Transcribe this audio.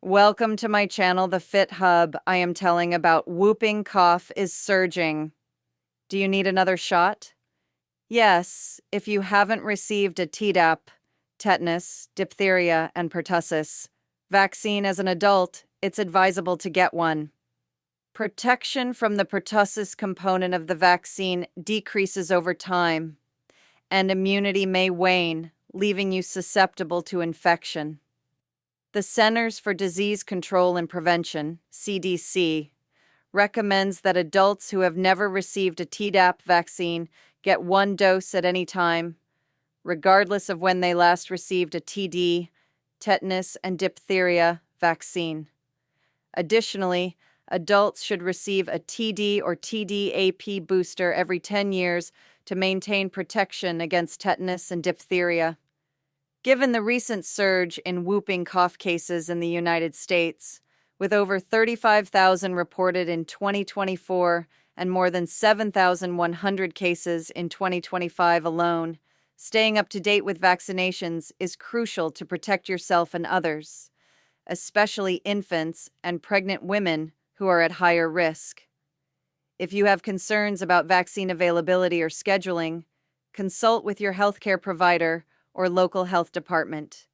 Welcome to my channel, The Fit Hub. I am telling about whooping cough is surging. Do you need another shot? Yes, if you haven't received a Tdap, tetanus, diphtheria, and pertussis, vaccine as an adult, it's advisable to get one. Protection from the pertussis component of the vaccine decreases over time, and immunity may wane, leaving you susceptible to infection. The Centers for Disease Control and Prevention, CDC, recommends that adults who have never received a Tdap vaccine get one dose at any time, regardless of when they last received a TD, tetanus, and diphtheria vaccine. Additionally, adults should receive a TD or Tdap booster every 10 years to maintain protection against tetanus and diphtheria. Given the recent surge in whooping cough cases in the United States, with over 35,000 reported in 2024 and more than 7,100 cases in 2025 alone, staying up to date with vaccinations is crucial to protect yourself and others, especially infants and pregnant women who are at higher risk. If you have concerns about vaccine availability or scheduling, consult with your healthcare provider or local health department.